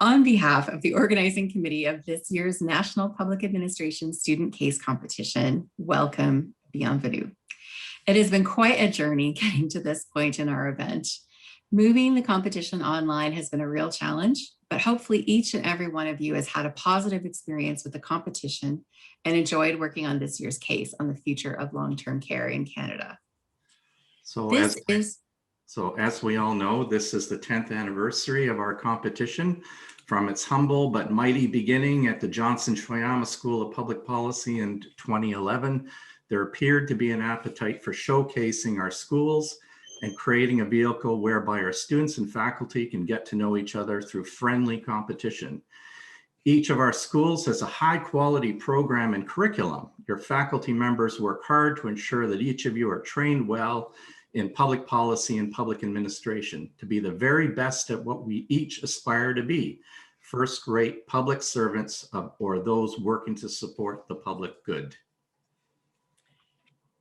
On behalf of the organizing committee of this year's National Public Administration Student Case Competition, welcome, bienvenue. It has been quite a journey getting to this point in our event. Moving the competition online has been a real challenge, but hopefully each and every one of you has had a positive experience with the competition and enjoyed working on this year's case on the future of long-term care in Canada. So as we all know, this is the 10th anniversary of our competition. From its humble but mighty beginning at the Johnson-SHOYAMA School of Public Policy in 2011, there appeared to be an appetite for showcasing our schools and creating a vehicle whereby our students and faculty can get to know each other through friendly competition. Each of our schools has a high quality program and curriculum. Your faculty members work hard to ensure that each of you are trained well in public policy and public administration to be the very best at what we each aspire to be, first-rate public servants or those working to support the public good.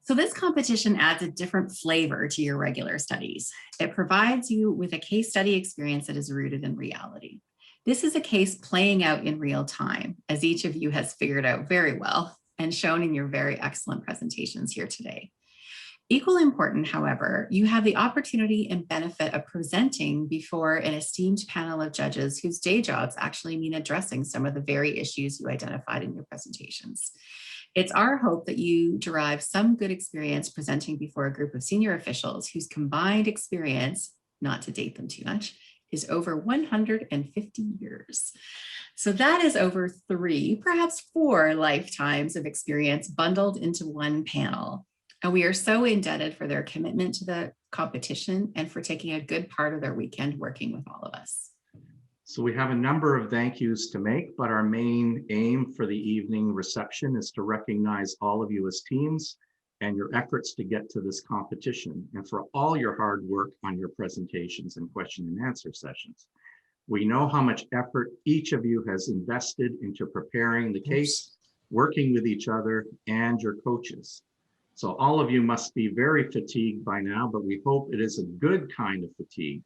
So this competition adds a different flavor to your regular studies. It provides you with a case study experience that is rooted in reality. This is a case playing out in real time, as each of you has figured out very well and shown in your very excellent presentations here today. Equally important, however, you have the opportunity and benefit of presenting before an esteemed panel of judges whose day jobs actually mean addressing some of the very issues you identified in your presentations. It's our hope that you derive some good experience presenting before a group of senior officials whose combined experience, not to date them too much, is over 150 years. So that is over 3, perhaps 4 lifetimes of experience bundled into one panel. And we are so indebted for their commitment to the competition and for taking a good part of their weekend working with all of us. So we have a number of thank yous to make, but our main aim for the evening reception is to recognize all of you as teams and your efforts to get to this competition and for all your hard work on your presentations and question and answer sessions. We know how much effort each of you has invested into preparing the case, working with each other and your coaches. So all of you must be very fatigued by now, but we hope it is a good kind of fatigue,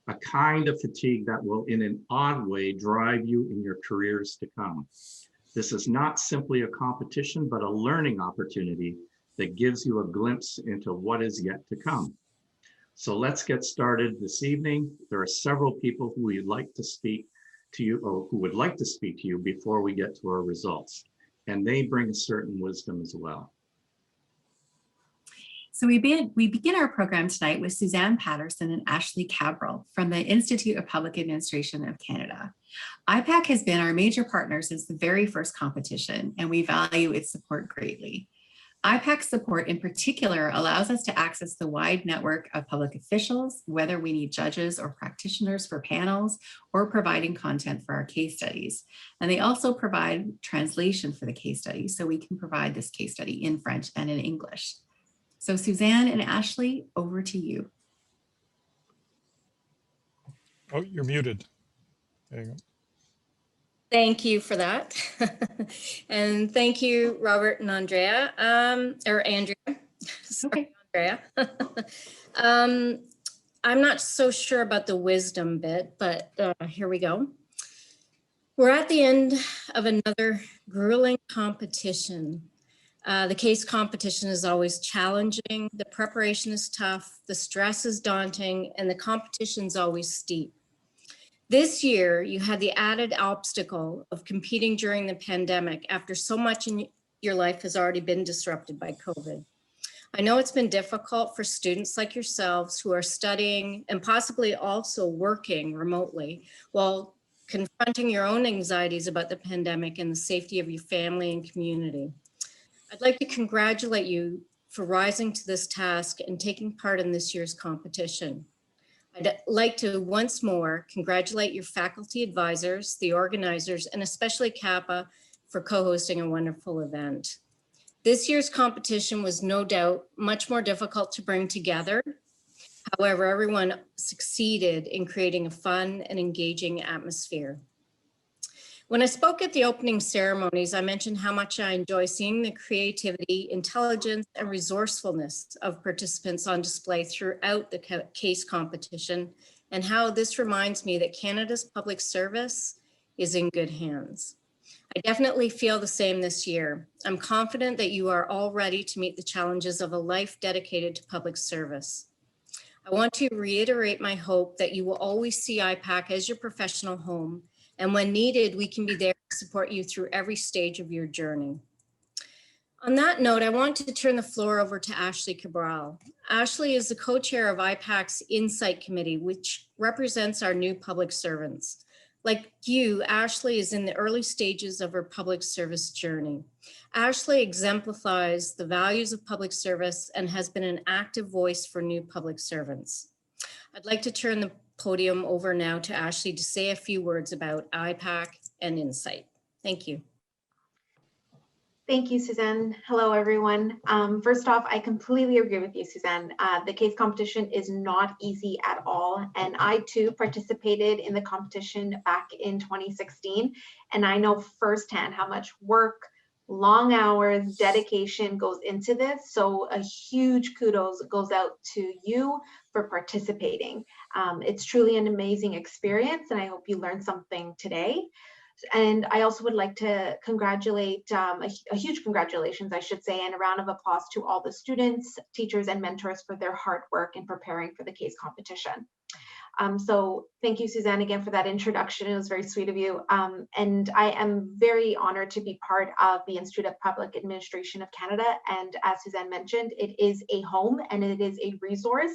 a kind of fatigue that will in an odd way drive you in your careers to come. This is not simply a competition, but a learning opportunity that gives you a glimpse into what is yet to come. So let's get started this evening. There are several people who would like to speak to you or who would like to speak to you before we get to our results, and they bring a certain wisdom as well. So we begin our program tonight with Suzanne Patterson and Ashley Cabral from the Institute of Public Administration of Canada. IPAC has been our major partner since the very first competition, and we value its support greatly. IPAC's support in particular allows us to access the wide network of public officials, whether we need judges or practitioners for panels or providing content for our case studies. And they also provide translation for the case study, so we can provide this case study in French and in English. So Suzanne and Ashley, over to you. Oh, you're muted. There you go. Thank you for that. And thank you, Robert and Andrea, or Andrea. Sorry, Okay. Andrea. I'm not so sure about the wisdom bit, but here we go. We're at the end of another grueling competition. The case competition is always challenging, the preparation is tough, the stress is daunting, and the competition is always steep. This year, you had the added obstacle of competing during the pandemic after so much in your life has already been disrupted by COVID. I know it's been difficult for students like yourselves who are studying and possibly also working remotely while confronting your own anxieties about the pandemic and the safety of your family and community. I'd like to congratulate you for rising to this task and taking part in this year's competition. I'd like to once more congratulate your faculty advisors, the organizers, and especially CAPPA for co-hosting a wonderful event. This year's competition was no doubt much more difficult to bring together. However, everyone succeeded in creating a fun and engaging atmosphere. When I spoke at the opening ceremonies, I mentioned how much I enjoy seeing the creativity, intelligence, and resourcefulness of participants on display throughout the case competition and how this reminds me that Canada's public service is in good hands. I definitely feel the same this year. I'm confident that you are all ready to meet the challenges of a life dedicated to public service. I want to reiterate my hope that you will always see IPAC as your professional home, and when needed, we can be there to support you through every stage of your journey. On that note, I want to turn the floor over to Ashley Cabral. Ashley is the co-chair of IPAC's Insight Committee, which represents our new public servants. Like you, Ashley is in the early stages of her public service journey. Ashley exemplifies the values of public service and has been an active voice for new public servants. I'd like to turn the podium over now to Ashley to say a few words about IPAC and Insight. Thank you. Thank you, Suzanne. Hello, everyone. First off, I completely agree with you, Suzanne. The case competition is not easy at all. And I too participated in the competition back in 2016. And I know firsthand how much work, long hours, dedication goes into this. So a huge kudos goes out to you for participating. It's truly an amazing experience, and I hope you learned something today. And I also would like to congratulate, a huge congratulations, I should say, and a round of applause to all the students, teachers, and mentors for their hard work in preparing for the case competition. So thank you, Suzanne, again for that introduction. It was very sweet of you. And I am very honored to be part of the Institute of Public Administration of Canada. And as Suzanne mentioned, it is a home and it is a resource,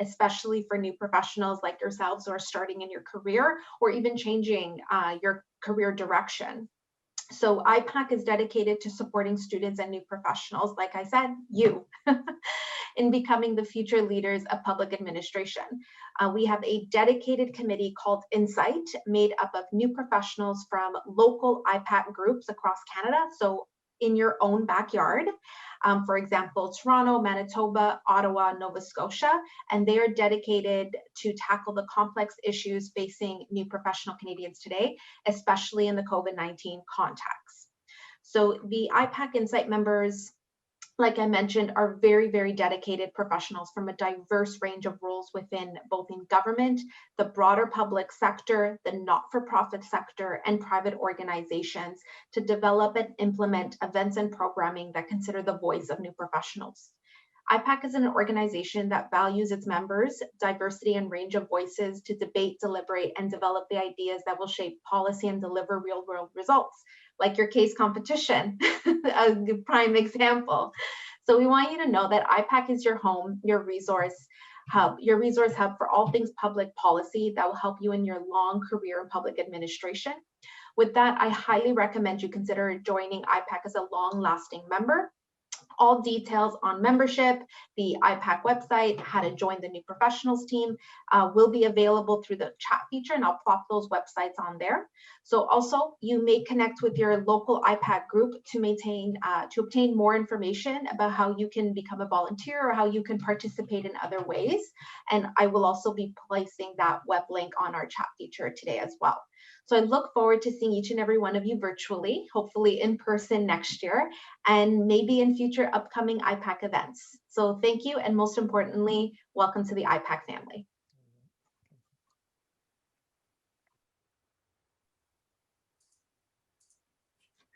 especially for new professionals like yourselves who are starting in your career or even changing your career direction. So IPAC is dedicated to supporting students and new professionals, like I said, you, in becoming the future leaders of public administration. We have a dedicated committee called Insight, made up of new professionals from local IPAC groups across Canada, so in your own backyard. For example, Toronto, Manitoba, Ottawa, Nova Scotia, and they are dedicated to tackle the complex issues facing new professional Canadians today, especially in the COVID-19 context. So the IPAC Insight members, like I mentioned, are very, very dedicated professionals from a diverse range of roles within both in government, the broader public sector, the not-for-profit sector, and private organizations to develop and implement events and programming that consider the voice of new professionals. IPAC is an organization that values its members' diversity and range of voices to debate, deliberate, and develop the ideas that will shape policy and deliver real-world results, like your case competition, a prime example. So we want you to know that IPAC is your home, your resource hub for all things public policy that will help you in your long career in public administration. With that, I highly recommend you consider joining IPAC as a long-lasting member. All details on membership, the IPAC website, how to join the new professionals team will be available through the chat feature, and I'll plop those websites on there. So also you may connect with your local IPAC group to obtain more information about how you can become a volunteer or how you can participate in other ways. And I will also be placing that web link on our chat feature today as well. So I look forward to seeing each and every one of you virtually, hopefully in person next year, and maybe in future upcoming IPAC events. So thank you, and most importantly, welcome to the IPAC family.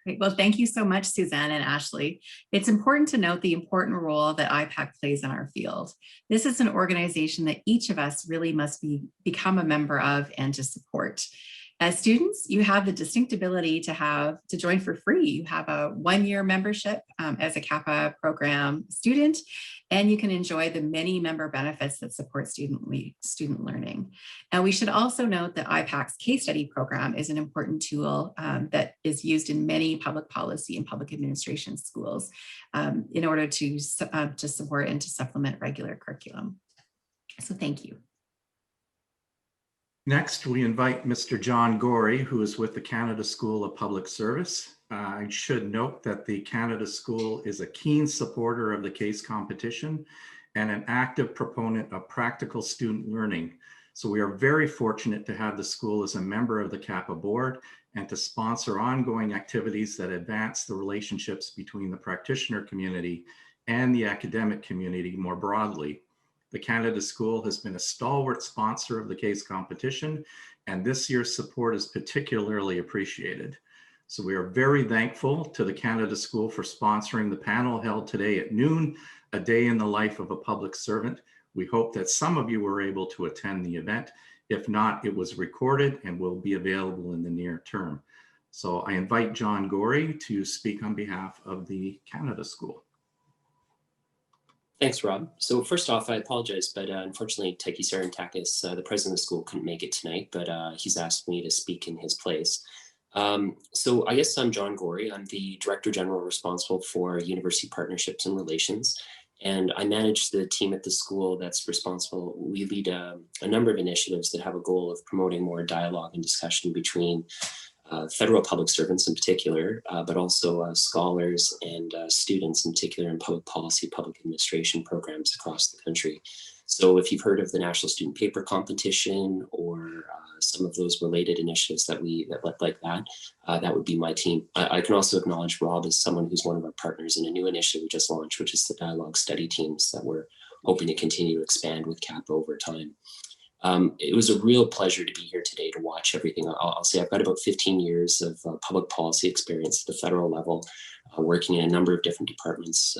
Great. Well, thank you so much, Suzanne and Ashley. It's important to note the important role that IPAC plays in our field. This is an organization that each of us really must become a member of and to support. As students, you have the distinct ability to join for free. You have a one-year membership as a CAPPA program student, and you can enjoy the many member benefits that support student learning. And we should also note that IPAC's case study program is an important tool that is used in many public policy and public administration schools in order to support and to supplement regular curriculum. So thank you. Next, we invite Mr. John Gorey, who is with the Canada School of Public Service. I should note that the Canada School is a keen supporter of the case competition and an active proponent of practical student learning. So we are very fortunate to have the school as a member of the CAPPA board and to sponsor ongoing activities that advance the relationships between the practitioner community and the academic community more broadly. The Canada School has been a stalwart sponsor of the CASE competition, and this year's support is particularly appreciated. So we are very thankful to the Canada School for sponsoring the panel held today at noon, a day in the life of a public servant. We hope that some of you were able to attend the event. If not, it was recorded and will be available in the near term. So I invite John Gorey to speak on behalf of the Canada School. Thanks, Rob. So first off, I apologize, but unfortunately, Teki Sarantakis, the president of the school, couldn't make it tonight, but he's asked me to speak in his place. So I guess I'm John Gorey. I'm the Director General responsible for University Partnerships and Relations, and I manage the team at the school that's responsible. We lead a number of initiatives that have a goal of promoting more dialogue and discussion between federal public servants in particular, but also scholars and students in particular in public policy, public administration programs across the country. So if you've heard of the National Student Paper Competition or some of those related initiatives that that would be my team. I can also acknowledge Rob as someone who's one of our partners in a new initiative we just launched, which is the Dialogue Study Teams that we're hoping to continue to expand with CAPPA over time. It was a real pleasure to be here today to watch everything. I'll say I've got about 15 years of public policy experience at the federal level, working in a number of different departments,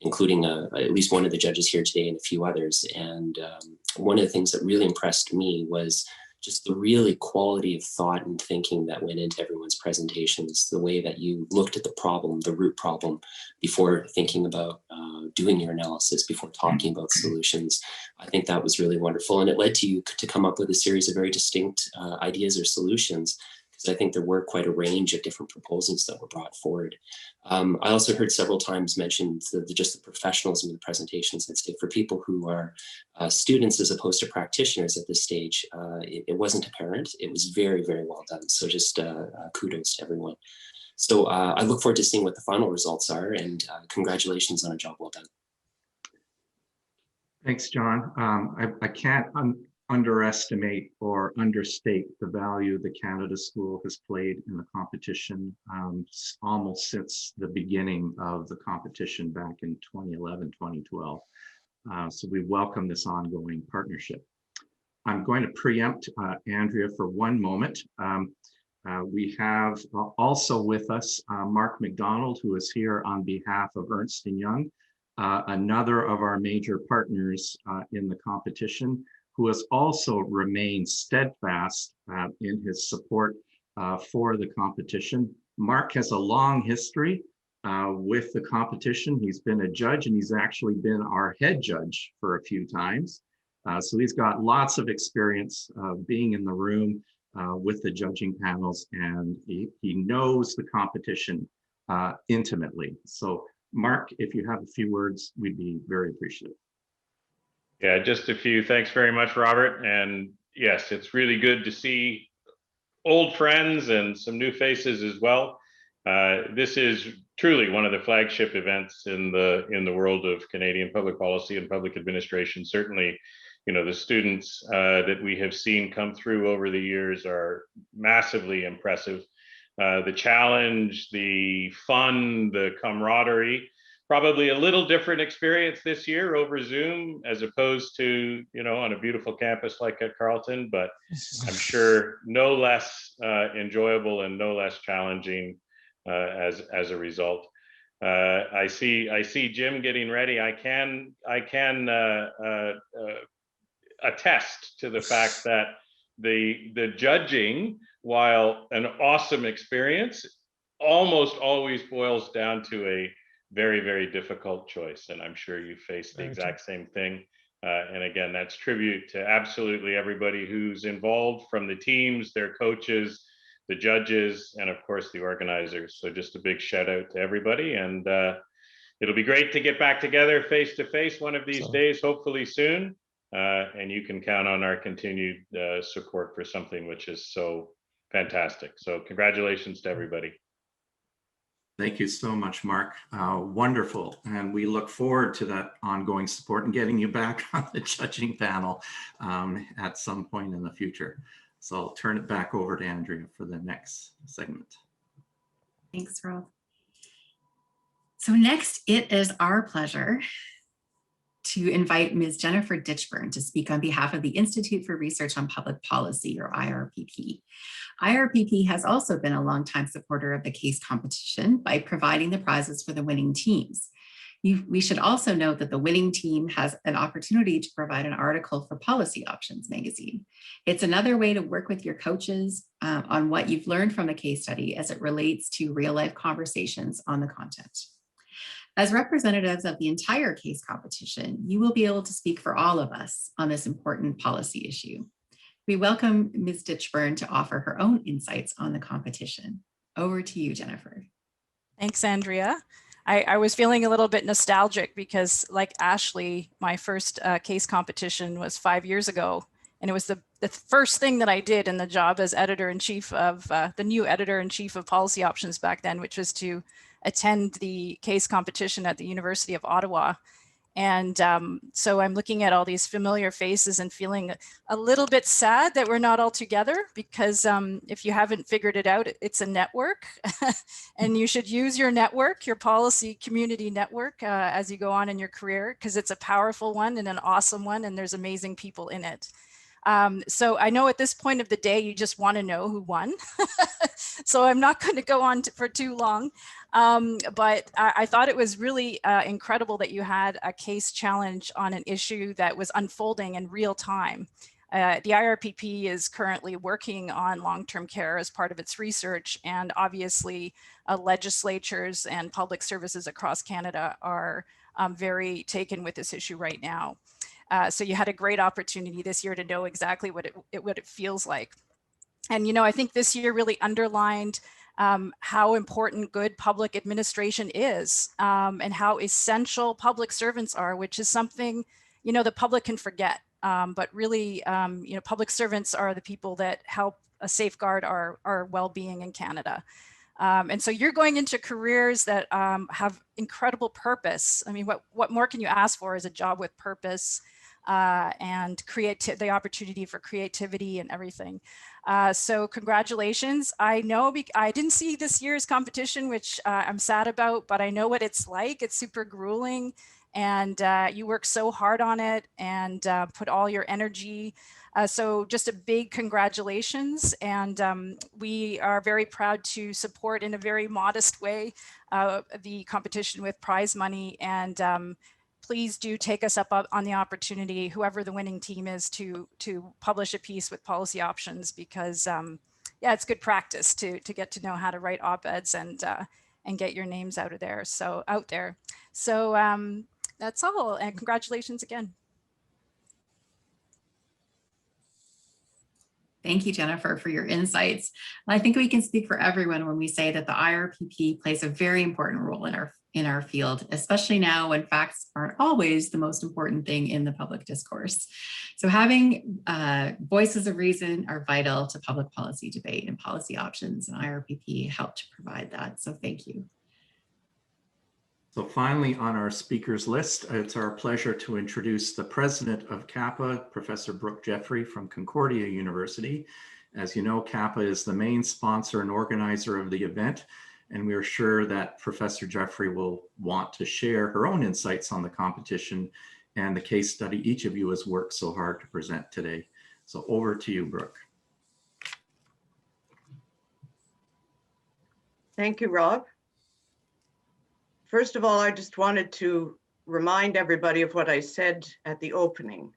including at least one of the judges here today and a few others. And one of the things that really impressed me was just the really quality of thought and thinking that went into everyone's presentations, the way that you looked at the problem, the root problem, before thinking about doing your analysis, before talking about solutions. I think that was really wonderful. And it led to you to come up with a series of very distinct ideas or solutions, because I think there were quite a range of different proposals that were brought forward. I also heard several times mentioned just the professionalism of the presentations. I'd say for people who are students as opposed to practitioners at this stage, it wasn't apparent. It was very, very well done. So just kudos to everyone. So I look forward to seeing what the final results are, and congratulations on a job well done. Thanks, John. I can't underestimate or understate the value the Canada School has played in the competition almost since the beginning of the competition back in 2011, 2012. So we welcome this ongoing partnership. I'm going to preempt Andrea for one moment. We have also with us Mark McDonald, who is here on behalf of Ernst & Young, another of our major partners in the competition, who has also remained steadfast in his support for the competition. Mark has a long history with the competition. He's been a judge, and he's actually been our head judge for a few times. So he's got lots of experience being in the room with the judging panels, and he knows the competition intimately. So Mark, if you have a few words, we'd be very appreciative. Yeah, just a few. Thanks very much, Robert. And yes, it's really good to see old friends and some new faces as well. This is truly one of the flagship events in the world of Canadian public policy and public administration. Certainly, you know, the students that we have seen come through over the years are massively impressive. The challenge, the fun, the camaraderie. Probably a little different experience this year over Zoom as opposed to, you know, on a beautiful campus like at Carleton, but I'm sure no less enjoyable and no less challenging as a result. I see Jim getting ready. I can attest to the fact that the judging, while an awesome experience, almost always boils down to a very, very difficult choice. And I'm sure you faced the exact same thing. And again, that's tribute to absolutely everybody who's involved, from the teams, their coaches, the judges, and of course the organizers. So just a big shout out to everybody. And it'll be great to get back together face to face one of these days, hopefully soon. And you can count on our continued support for something which is so fantastic. So congratulations to everybody. Thank you so much, Mark. Wonderful. And we look forward to that ongoing support and getting you back on the judging panel at some point in the future. So I'll turn it back over to Andrea for the next segment. Thanks, Rob. So next, it is our pleasure to invite Ms. Jennifer Ditchburn to speak on behalf of the Institute for Research on Public Policy, or IRPP. IRPP has also been a longtime supporter of the case competition by providing the prizes for the winning teams. We should also note that the winning team has an opportunity to provide an article for Policy Options magazine. It's another way to work with your coaches on what you've learned from the case study as it relates to real-life conversations on the content. As representatives of the entire case competition, you will be able to speak for all of us on this important policy issue. We welcome Ms. Ditchburn to offer her own insights on the competition. Over to you, Jennifer. Thanks, Andrea. I was feeling a little bit nostalgic because, like Ashley, my first case competition was 5 years ago. And it was the first thing that I did in the job as editor-in-chief of the new editor-in-chief of Policy Options back then, which was to attend the case competition at the University of Ottawa. And so I'm looking at all these familiar faces and feeling a little bit sad that we're not all together, because if you haven't figured it out, it's a network and you should use your network, your policy community network as you go on in your career, because it's a powerful one and an awesome one, and there's amazing people in it. So I know at this point of the day, you just want to know who won. So I'm not going to go on for too long. But I thought it was really incredible that you had a case challenge on an issue that was unfolding in real time. The IRPP is currently working on long-term care as part of its research, and obviously legislatures and public services across Canada are very taken with this issue right now. So you had a great opportunity this year to know exactly what it feels like. And, you know, I think this year really underlined how important good public administration is, and how essential public servants are, which is something, you know, the public can forget. But really, you know, public servants are the people that help safeguard our well-being in Canada. And so you're going into careers that have incredible purpose. I mean, what more can you ask for as a job with purpose and the opportunity for creativity and everything. So congratulations. I know I didn't see this year's competition, which I'm sad about, but I know what it's like. It's super grueling, and you work so hard on it and put all your energy. So just a big congratulations. And we are very proud to support in a very modest way the competition with prize money. And please do take us up on the opportunity, whoever the winning team is, to publish a piece with Policy Options, because yeah, it's good practice to get to know how to write op-eds and get your names out there. So that's all, and congratulations again. Thank you, Jennifer, for your insights. I think we can speak for everyone when we say that the IRPP plays a very important role in our field, especially now when facts aren't always the most important thing in the public discourse. So having voices of reason are vital to public policy debate, and Policy Options and IRPP help to provide that. So thank you. So finally, on our speakers list, it's our pleasure to introduce the president of CAPPA, Professor Brooke Jeffrey from Concordia University. As you know, CAPPA is the main sponsor and organizer of the event, and we are sure that Professor Jeffrey will want to share her own insights on the competition and the case study each of you has worked so hard to present today. So over to you, Brooke. Thank you, Rob. First of all, I just wanted to remind everybody of what I said at the opening.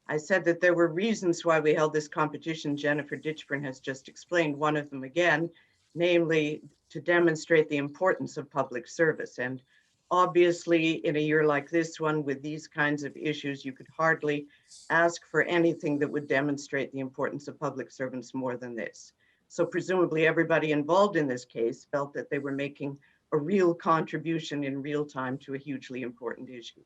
I said that there were reasons why we held this competition. Jennifer Ditchburn has just explained one of them again, namely to demonstrate the importance of public service. And obviously, in a year like this one, with these kinds of issues, you could hardly ask for anything that would demonstrate the importance of public servants more than this. So presumably everybody involved in this case felt that they were making a real contribution in real time to a hugely important issue.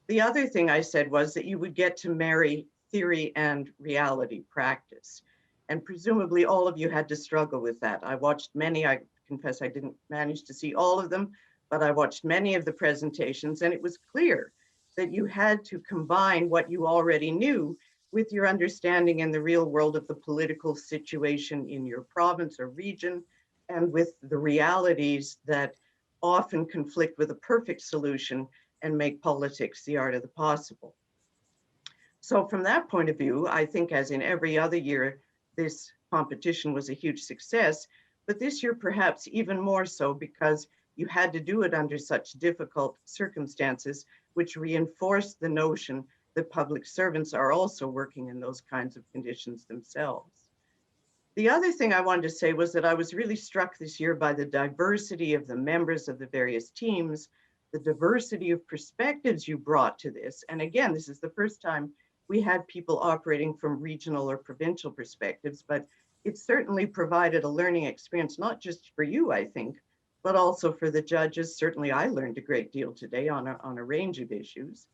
The other thing I said was that you would get to marry theory and reality practice. And presumably all of you had to struggle with that. I watched many, I confess I didn't manage to see all of them, but I watched many of the presentations, and it was clear that you had to combine what you already knew with your understanding in the real world of the political situation in your province or region, and with the realities that often conflict with a perfect solution and make politics the art of the possible. So from that point of view, I think as in every other year, this competition was a huge success, but this year perhaps even more so because you had to do it under such difficult circumstances, which reinforced the notion that public servants are also working in those kinds of conditions themselves. The other thing I wanted to say was that I was really struck this year by the diversity of the members of the various teams, the diversity of perspectives you brought to this. And again, this is the first time we had people operating from regional or provincial perspectives, but it certainly provided a learning experience, not just for you, I think, but also for the judges. Certainly I learned a great deal today on a range of issues.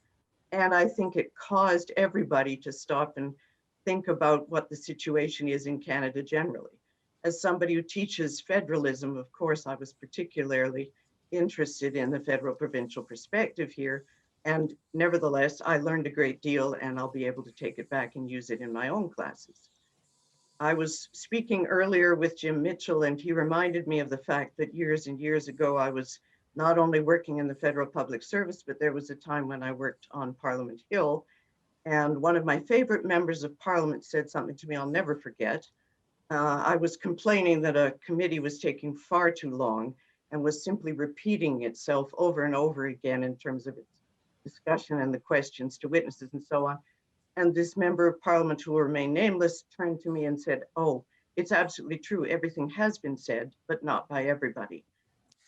And I think it caused everybody to stop and think about what the situation is in Canada generally. As somebody who teaches federalism, of course, I was particularly interested in the federal provincial perspective here. And nevertheless, I learned a great deal, and I'll be able to take it back and use it in my own classes. I was speaking earlier with Jim Mitchell, and he reminded me of the fact that years and years ago, I was not only working in the federal public service, but there was a time when I worked on Parliament Hill. And one of my favorite members of Parliament said something to me I'll never forget. I was complaining that a committee was taking far too long and was simply repeating itself over and over again in terms of its discussion and the questions to witnesses and so on. And this member of Parliament, who will remain nameless, turned to me and said, "Oh, it's absolutely true. Everything has been said, but not by everybody."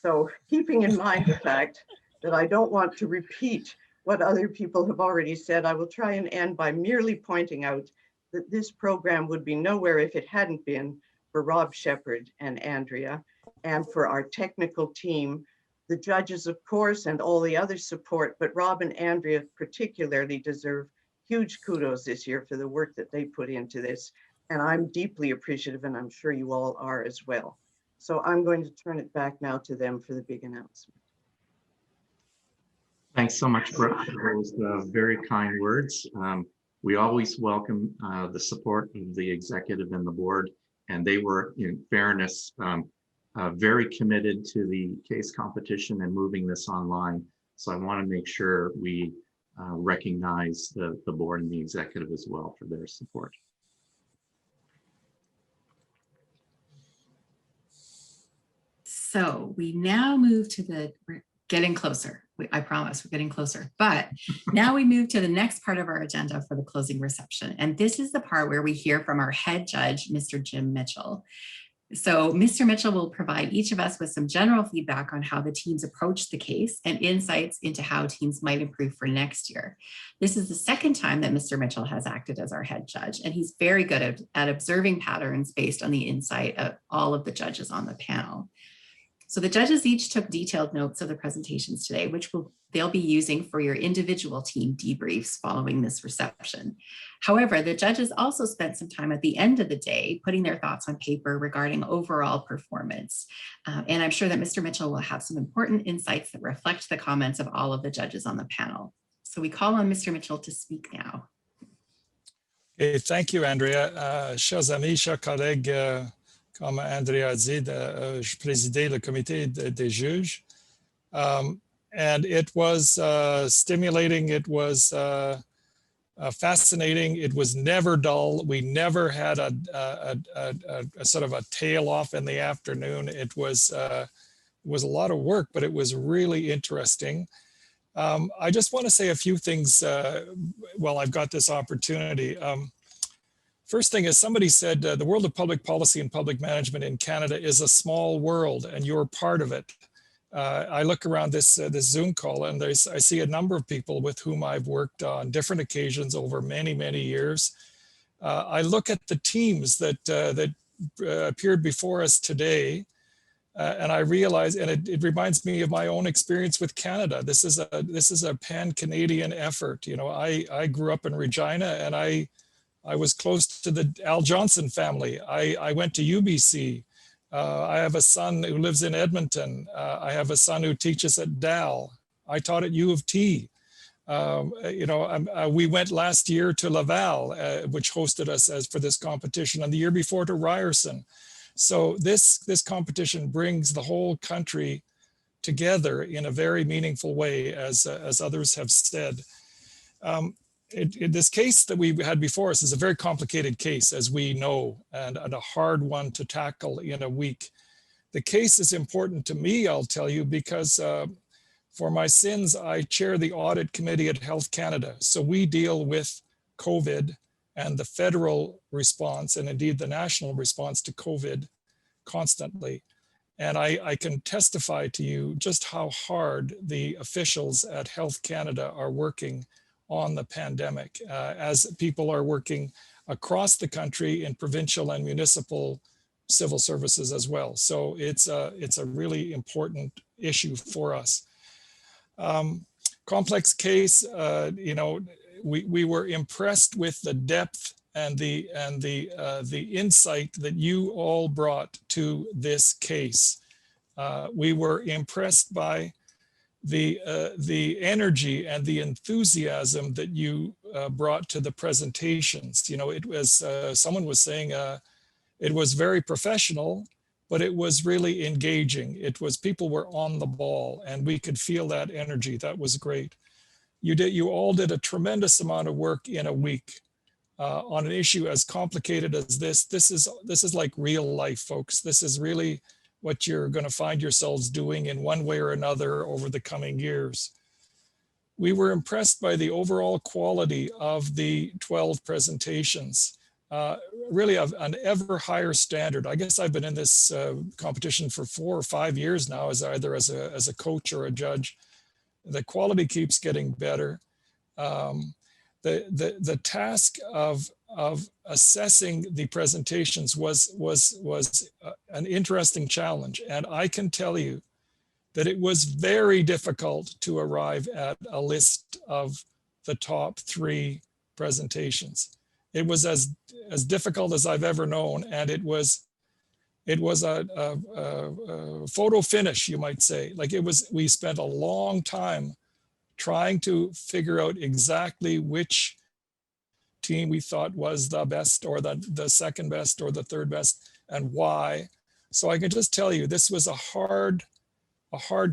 So keeping in mind the fact that I don't want to repeat what other people have already said, I will try and end by merely pointing out that this program would be nowhere if it hadn't been for Rob Shepherd and Andrea, and for our technical team, the judges, of course, and all the other support, but Rob and Andrea particularly deserve huge kudos this year for the work that they put into this. And I'm deeply appreciative, and I'm sure you all are as well. So I'm going to turn it back now to them for the big announcement. Thanks so much, Brooke, for those very kind words. We always welcome the support of the executive and the board, and they were, in fairness, very committed to the case competition and moving this online. So I want to make sure we recognize the board and the executive as well for their support. So we now move to we're getting closer. I promise we're getting closer. But now we move to the next part of our agenda for the closing reception. And this is the part where we hear from our head judge, Mr. Jim Mitchell. So Mr. Mitchell will provide each of us with some general feedback on how the teams approached the case and insights into how teams might improve for next year. This is the second time that Mr. Mitchell has acted as our head judge, and he's very good at observing patterns based on the insight of all of the judges on the panel. So the judges each took detailed notes of the presentations today, which they'll be using for your individual team debriefs following this reception. However, the judges also spent some time at the end of the day putting their thoughts on paper regarding overall performance. And I'm sure that Mr. Mitchell will have some important insights that reflect the comments of all of the judges on the panel. So we call on Mr. Mitchell to speak now. Okay, thank you, Andrea. Chers amis, chers collègues, comme Andrea a dit, je présidais le comité des juges. And it was stimulating, it was fascinating, it was never dull. We never had a sort of a tail off in the afternoon. It was a lot of work, but it was really interesting. I just want to say a few things while I've got this opportunity. First thing is, somebody said the world of public policy and public management in Canada is a small world, and you're part of it. I look around this Zoom call, and I see a number of people with whom I've worked on different occasions over many, many years. I look at the teams that appeared before us today, and I realize, and it reminds me of my own experience with Canada. This is a pan-Canadian effort. You know, I grew up in Regina, and I was close to the Al Johnson family. I went to UBC. I have a son who lives in Edmonton. I have a son who teaches at Dal. I taught at U of T. You know, we went last year to Laval, which hosted us for this competition, and the year before to Ryerson. So this competition brings the whole country together in a very meaningful way, as others have said. This case that we had before us is a very complicated case, as we know, and a hard one to tackle in a week. The case is important to me, I'll tell you, because for my sins, I chair the audit committee at Health Canada. So we deal with COVID and the federal response, and indeed the national response to COVID constantly. And I can testify to you just how hard the officials at Health Canada are working on the pandemic, as people are working across the country in provincial and municipal civil services as well. So it's a really important issue for us. Complex case, you know, we were impressed with the depth and the insight that you all brought to this case. We were impressed by the energy and the enthusiasm that you brought to the presentations. You know, it was, someone was saying, it was very professional, but it was really engaging. It was, people were on the ball and we could feel that energy. That was great. You all did a tremendous amount of work in a week on an issue as complicated as this. This is like real life, folks. This is really what you're going to find yourselves doing in one way or another over the coming years. We were impressed by the overall quality of the 12 presentations. Really of an ever higher standard. I guess I've been in this competition for 4 or 5 years now, as either as a coach or a judge. The quality keeps getting better. The task of assessing the presentations was an interesting challenge, and I can tell you that it was very difficult to arrive at a list of the top 3 presentations. It was as difficult as I've ever known, and it was a photo finish, you might say. Like it was, we spent a long time trying to figure out exactly which team we thought was the best, or the second best, or the third best, and why. So I can just tell you, this was a hard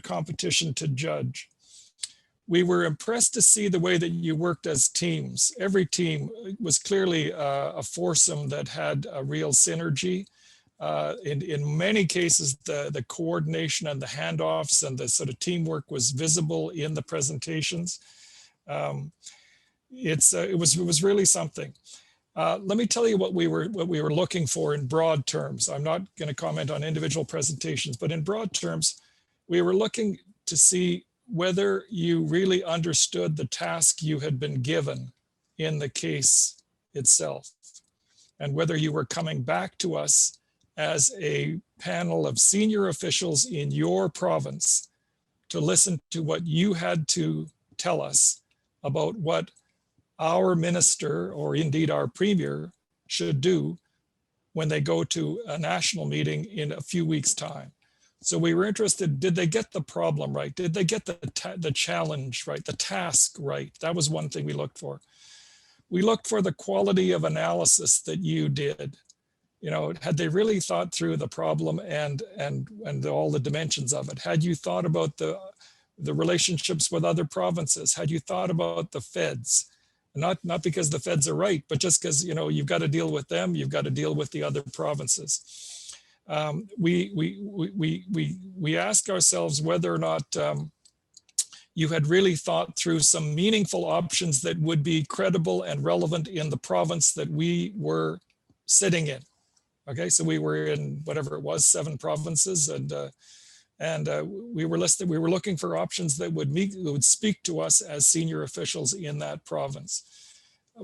competition to judge. We were impressed to see the way that you worked as teams. Every team was clearly a foursome that had a real synergy. In many cases, the coordination and the handoffs and the sort of teamwork was visible in the presentations. It was really something. Let me tell you what we were looking for in broad terms. I'm not going to comment on individual presentations, but in broad terms, we were looking to see whether you really understood the task you had been given in the case itself, and whether you were coming back to us as a panel of senior officials in your province to listen to what you had to tell us about what our minister, or indeed our premier, should do when they go to a national meeting in a few weeks' time. So we were interested, did they get the problem right? Did they get the challenge right, the task right? That was one thing we looked for. We looked for the quality of analysis that you did. You know, had they really thought through the problem and all the dimensions of it? Had you thought about the relationships with other provinces? Had you thought about the feds? Not because the feds are right, but just because, you know, you've got to deal with them, you've got to deal with the other provinces. We ask ourselves whether or not you had really thought through some meaningful options that would be credible and relevant in the province that we were sitting in. Okay, so we were in whatever it was, 7 provinces, and we were listed. We were looking for options that would speak to us as senior officials in that province.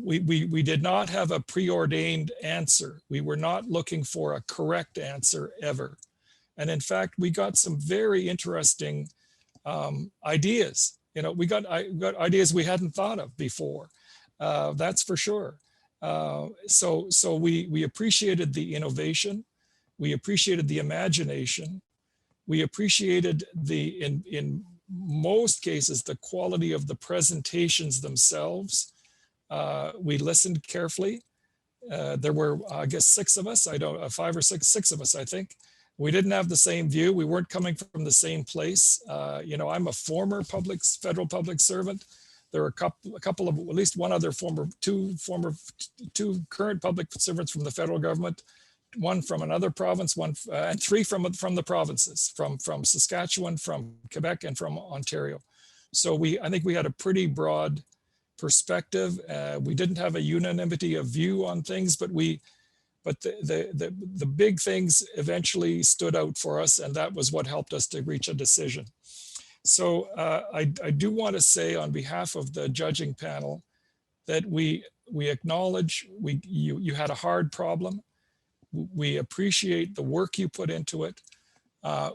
We did not have a preordained answer. We were not looking for a correct answer ever. And in fact, we got some very interesting ideas. You know, we got ideas we hadn't thought of before. That's for sure. So we appreciated the innovation. We appreciated the imagination. We appreciated in most cases, the quality of the presentations themselves. We listened carefully. There were, I guess, 6 of us. 5 or 6 of us, I think. We didn't have the same view. We weren't coming from the same place. You know, I'm a former federal public servant. There are a couple of, at least one other two current public servants from the federal government, one from another province, and three from the provinces, from Saskatchewan, from Quebec, and from Ontario. So I think we had a pretty broad perspective. We didn't have a unanimity of view on things, but the big things eventually stood out for us, and that was what helped us to reach a decision. So I do want to say on behalf of the judging panel that we acknowledge you had a hard problem. We appreciate the work you put into it.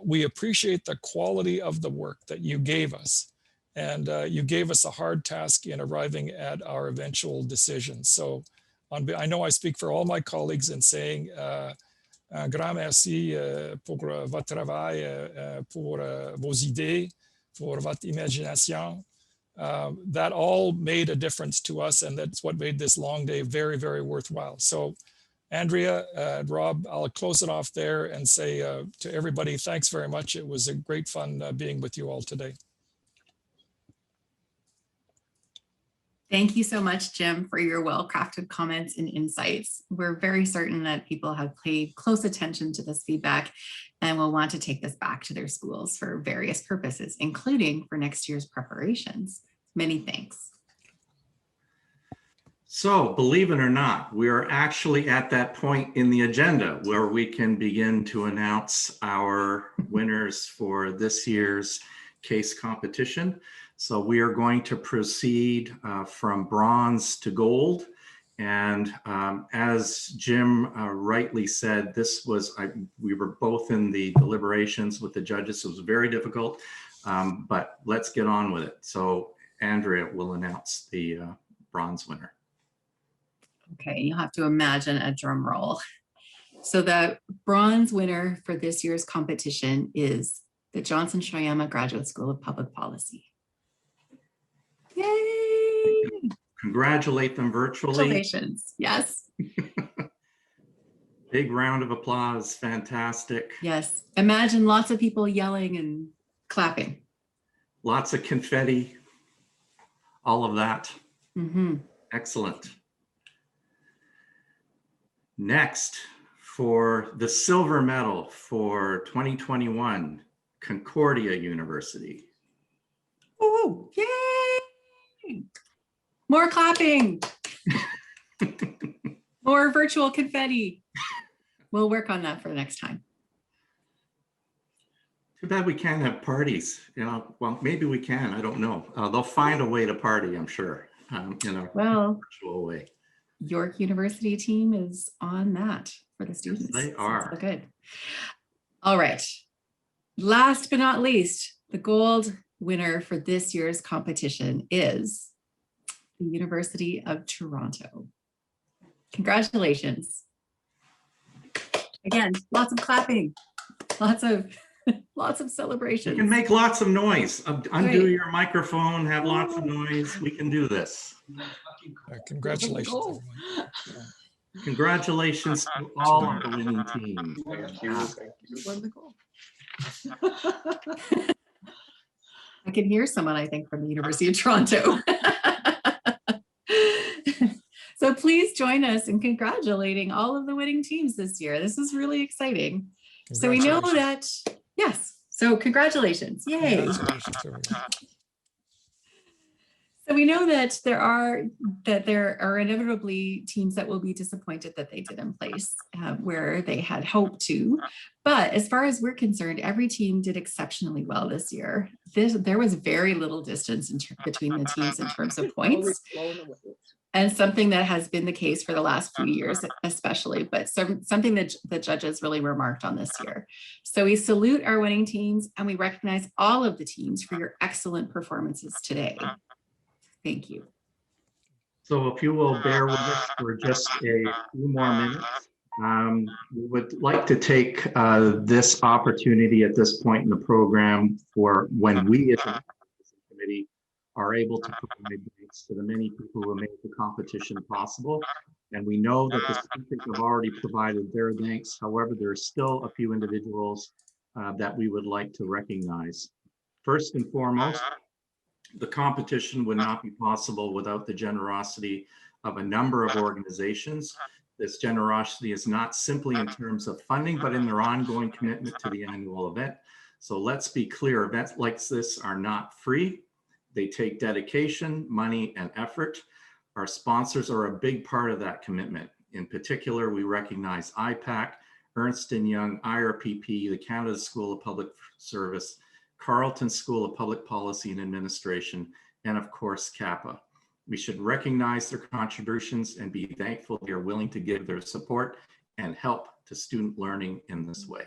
We appreciate the quality of the work that you gave us. And you gave us a hard task in arriving at our eventual decision. So I know I speak for all my colleagues in saying un grand merci pour votre travail, pour vos idées, pour votre imagination. That all made a difference to us, and that's what made this long day very, very worthwhile. So Andrea, Rob, I'll close it off there and say to everybody, thanks very much. It was a great fun being with you all today. Thank you so much, Jim, for your well-crafted comments and insights. We're very certain that people have paid close attention to this feedback and will want to take this back to their schools for various purposes, including for next year's preparations. Many thanks. So, believe it or not, we are actually at that point in the agenda where we can begin to announce our winners for this year's case competition. So we are going to proceed from bronze to gold. And as Jim rightly said, we were both in the deliberations with the judges. So it was very difficult, but let's get on with it. So Andrea will announce the bronze winner. Okay, you'll have to imagine a drum roll. So the bronze winner for this year's competition is the Johnson SHOYAMA Graduate School of Public Policy. Yay! Congratulate them virtually. Congratulations. Yes. Big round of applause. Fantastic. Yes. Imagine lots of people yelling and clapping. Lots of confetti. All of that. Mm-hmm. Excellent. Next, for the silver medal for 2021, Concordia University. Oh, yay! More clapping. More virtual confetti. We'll work on that for the next time. Too bad we can't have parties. You know, well, maybe we can. I don't know. They'll find a way to party, I'm sure, in a virtual way. York University team is on that for the students. Yes, they are. So good. All right. Last but not least, the gold winner for this year's competition is the University of Toronto. Congratulations. Again, lots of clapping, lots of celebrations. You can make lots of noise. Undo your microphone, have lots of noise. We can do this. Congratulations, everyone. Congratulations to all of the winning teams. Thank you. Thank you. Won the gold. I can hear someone, I think, from the University of Toronto. So please join us in congratulating all of the winning teams this year. This is really exciting. So we know that, yes, so congratulations, yay. Congratulations, everyone. So we know that there are inevitably teams that will be disappointed that they didn't place where they had hoped to. But as far as we're concerned, every team did exceptionally well this year. There was very little distance between the teams in terms of points. And something that has been the case for the last few years, especially, but something that the judges really remarked on this year. So we salute our winning teams and we recognize all of the teams for your excellent performances today. Thank you. So if you will bear with us for just a few more minutes, we would like to take this opportunity at this point in the program for when we as a committee are able to provide thanks to the many people who made the competition possible. And we know that the speakers have already provided their thanks. However, there are still a few individuals that we would like to recognize. First and foremost, the competition would not be possible without the generosity of a number of organizations. This generosity is not simply in terms of funding, but in their ongoing commitment to the annual event. So let's be clear, events like this are not free. They take dedication, money, and effort. Our sponsors are a big part of that commitment. In particular, we recognize IPAC, Ernst & Young, IRPP, the Canada School of Public Service, Carleton School of Public Policy and Administration, and of course, CAPPA. We should recognize their contributions and be thankful they are willing to give their support and help to student learning in this way.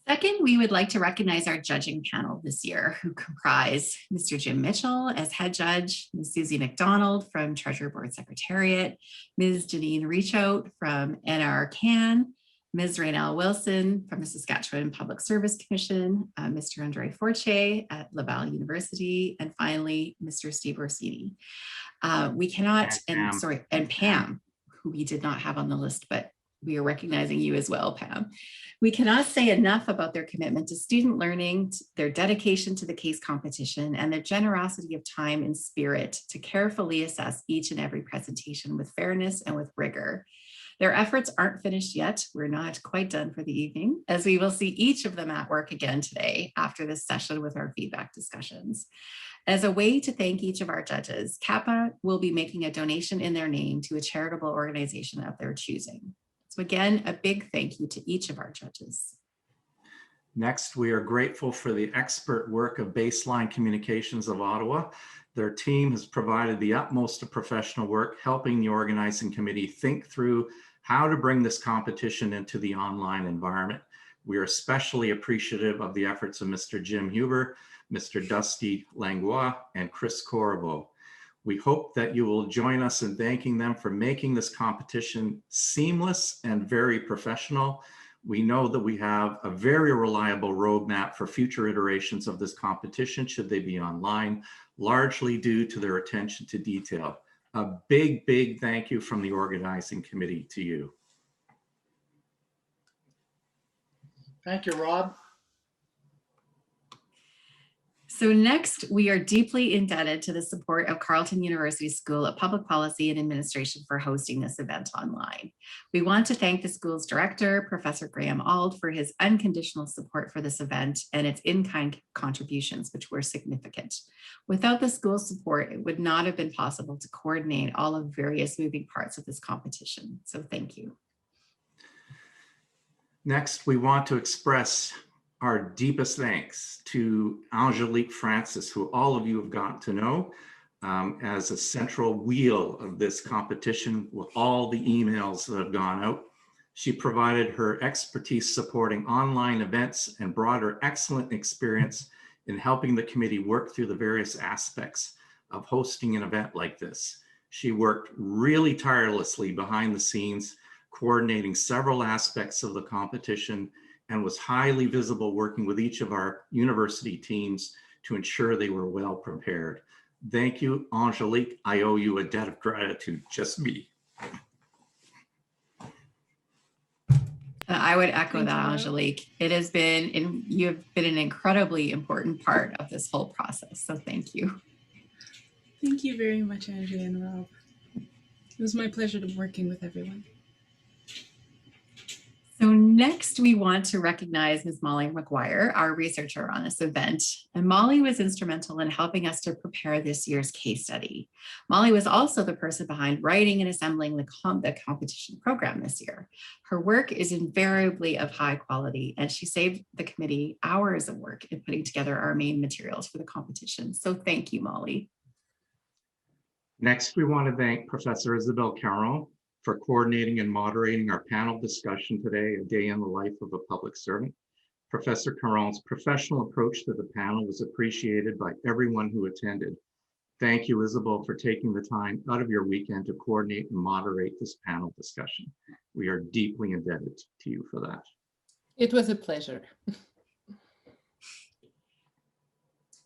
Second, we would like to recognize our judging panel this year, who comprise Mr. Jim Mitchell as head judge, Ms. Susie McDonald from Treasurer Board Secretariat, Ms. Janine Reachout from NRCan, Ms. Raynell Wilson from the Saskatchewan Public Service Commission, Mr. Andre Fortier at Laval University, and finally, Mr. Steve Orsini. We cannot, and Pam, who we did not have on the list, but we are recognizing you as well, Pam. We cannot say enough about their commitment to student learning, their dedication to the case competition, and their generosity of time and spirit to carefully assess each and every presentation with fairness and with rigor. Their efforts aren't finished yet. We're not quite done for the evening, as we will see each of them at work again today after this session with our feedback discussions. As a way to thank each of our judges, CAPPA will be making a donation in their name to a charitable organization of their choosing. So again, a big thank you to each of our judges. Next, we are grateful for the expert work of Baseline Communications of Ottawa. Their team has provided the utmost of professional work, helping the organizing committee think through how to bring this competition into the online environment. We are especially appreciative of the efforts of Mr. Jim Huber, Mr. Dusty Langlois, and Chris Corvo. We hope that you will join us in thanking them for making this competition seamless and very professional. We know that we have a very reliable roadmap for future iterations of this competition, should they be online, largely due to their attention to detail. A big, big thank you from the organizing committee to you. Thank you, Rob. So next, we are deeply indebted to the support of Carleton University School of Public Policy and Administration for hosting this event online. We want to thank the school's director, Professor Graham Auld, for his unconditional support for this event and its in-kind contributions, which were significant. Without the school's support, it would not have been possible to coordinate all of various moving parts of this competition. So thank you. Next, we want to express our deepest thanks to Angelique Francis, who all of you have gotten to know as a central wheel of this competition with all the emails that have gone out. She provided her expertise supporting online events and brought her excellent experience in helping the committee work through the various aspects of hosting an event like this. She worked really tirelessly behind the scenes, coordinating several aspects of the competition, and was highly visible working with each of our university teams to ensure they were well prepared. Thank you, Angelique. I owe you a debt of gratitude, just me. I would echo that, Angelique. It has been, you have been an incredibly important part of this whole process, so thank you. Thank you very much, Andrea and Rob. It was my pleasure to working with everyone. So next, we want to recognize Ms. Molly McGuire, our researcher on this event. And Molly was instrumental in helping us to prepare this year's case study. Molly was also the person behind writing and assembling the competition program this year. Her work is invariably of high quality, and she saved the committee hours of work in putting together our main materials for the competition. So thank you, Molly. Next, we want to thank Professor Isabel Caron for coordinating and moderating our panel discussion today, A Day in the Life of a Public Servant. Professor Caron's professional approach to the panel was appreciated by everyone who attended. Thank you, Isabel, for taking the time out of your weekend to coordinate and moderate this panel discussion. We are deeply indebted to you for that. It was a pleasure.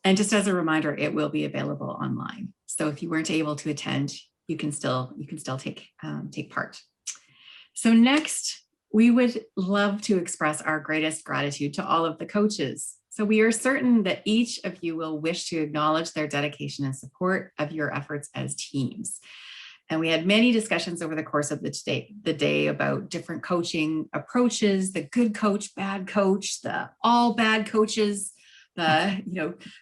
And just as a reminder, it will be available online. So if you weren't able to attend, you can still take part. So next, we would love to express our greatest gratitude to all of the coaches. So we are certain that each of you will wish to acknowledge their dedication and support of your efforts as teams. And we had many discussions over the course of the day about different coaching approaches, the good coach, bad coach, the all bad coaches,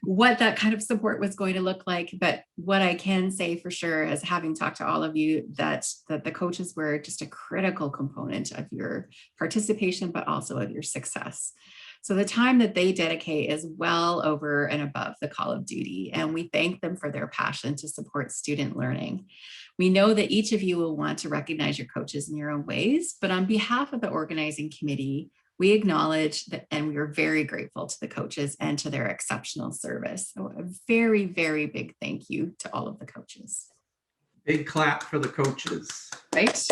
what that kind of support was going to look like. But what I can say for sure is, having talked to all of you, that the coaches were just a critical component of your participation, but also of your success. So the time that they dedicate is well over and above the call of duty, and we thank them for their passion to support student learning. We know that each of you will want to recognize your coaches in your own ways, but on behalf of the organizing committee, we acknowledge that, and we are very grateful to the coaches and to their exceptional service. So a very, very big thank you to all of the coaches. Big clap for the coaches. Right?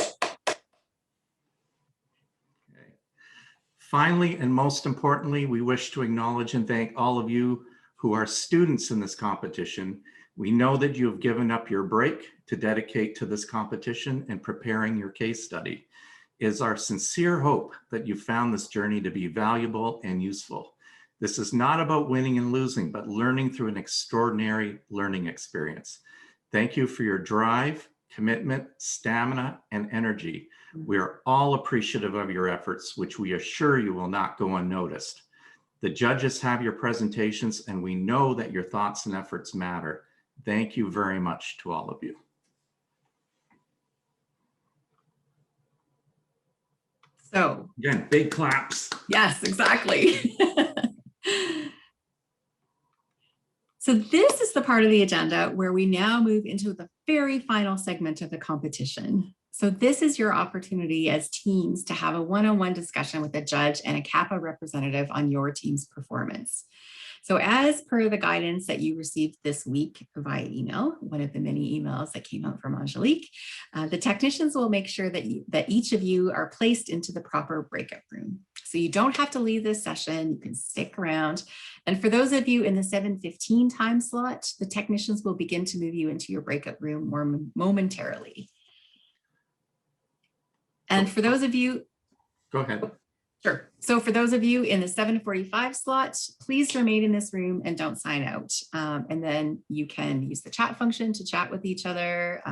Finally, and most importantly, we wish to acknowledge and thank all of you who are students in this competition. We know that you have given up your break to dedicate to this competition and preparing your case study. It is our sincere hope that you found this journey to be valuable and useful. This is not about winning and losing, but learning through an extraordinary learning experience. Thank you for your drive, commitment, stamina, and energy. We are all appreciative of your efforts, which we assure you will not go unnoticed. The judges have your presentations, and we know that your thoughts and efforts matter. Thank you very much to all of you. So again, big claps. Yes, exactly. So this is the part of the agenda where we now move into the very final segment of the competition. So this is your opportunity as teams to have a one-on-one discussion with a judge and a CAPPA representative on your team's performance. So as per the guidance that you received this week via email, one of the many emails that came out from Angelique, the technicians will make sure that each of you are placed into the proper breakout room. So you don't have to leave this session, you can stick around. And for those of you in the 7:15 time slot, the technicians will begin to move you into your breakout room more momentarily. And for those of you, go ahead. Sure. So for those of you in the 7:45 slot, please remain in this room and don't sign out. And then you can use the chat function to chat with each other,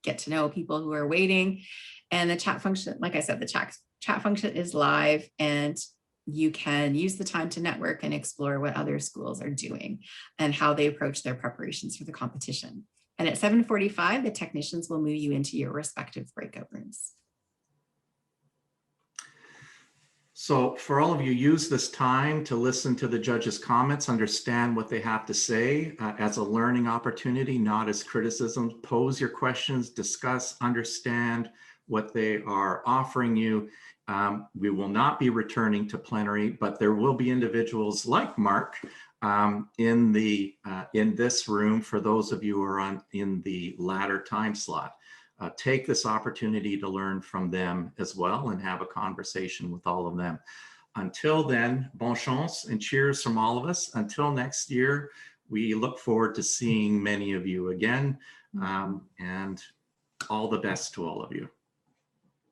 get to know people who are waiting. And the chat function, like I said, the chat function is live, and you can use the time to network and explore what other schools are doing and how they approach their preparations for the competition. And at 7:45, the technicians will move you into your respective breakout rooms. So for all of you, use this time to listen to the judges' comments, understand what they have to say as a learning opportunity, not as criticism. Pose your questions, discuss, understand what they are offering you. We will not be returning to plenary, but there will be individuals like Mark in this room for those of you who are in the latter time slot. Take this opportunity to learn from them as well and have a conversation with all of them. Until then, bon chance and cheers from all of us. Until next year, we look forward to seeing many of you again, and all the best to all of you.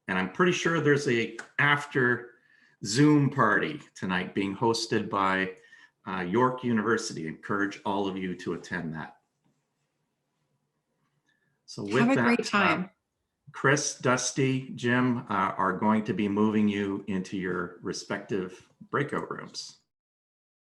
And I'm pretty sure there's a after Zoom party tonight being hosted by York University. I encourage all of you to attend that. So with Have a that, great time. Chris, Dusty, Jim are going to be moving you into your respective breakout rooms.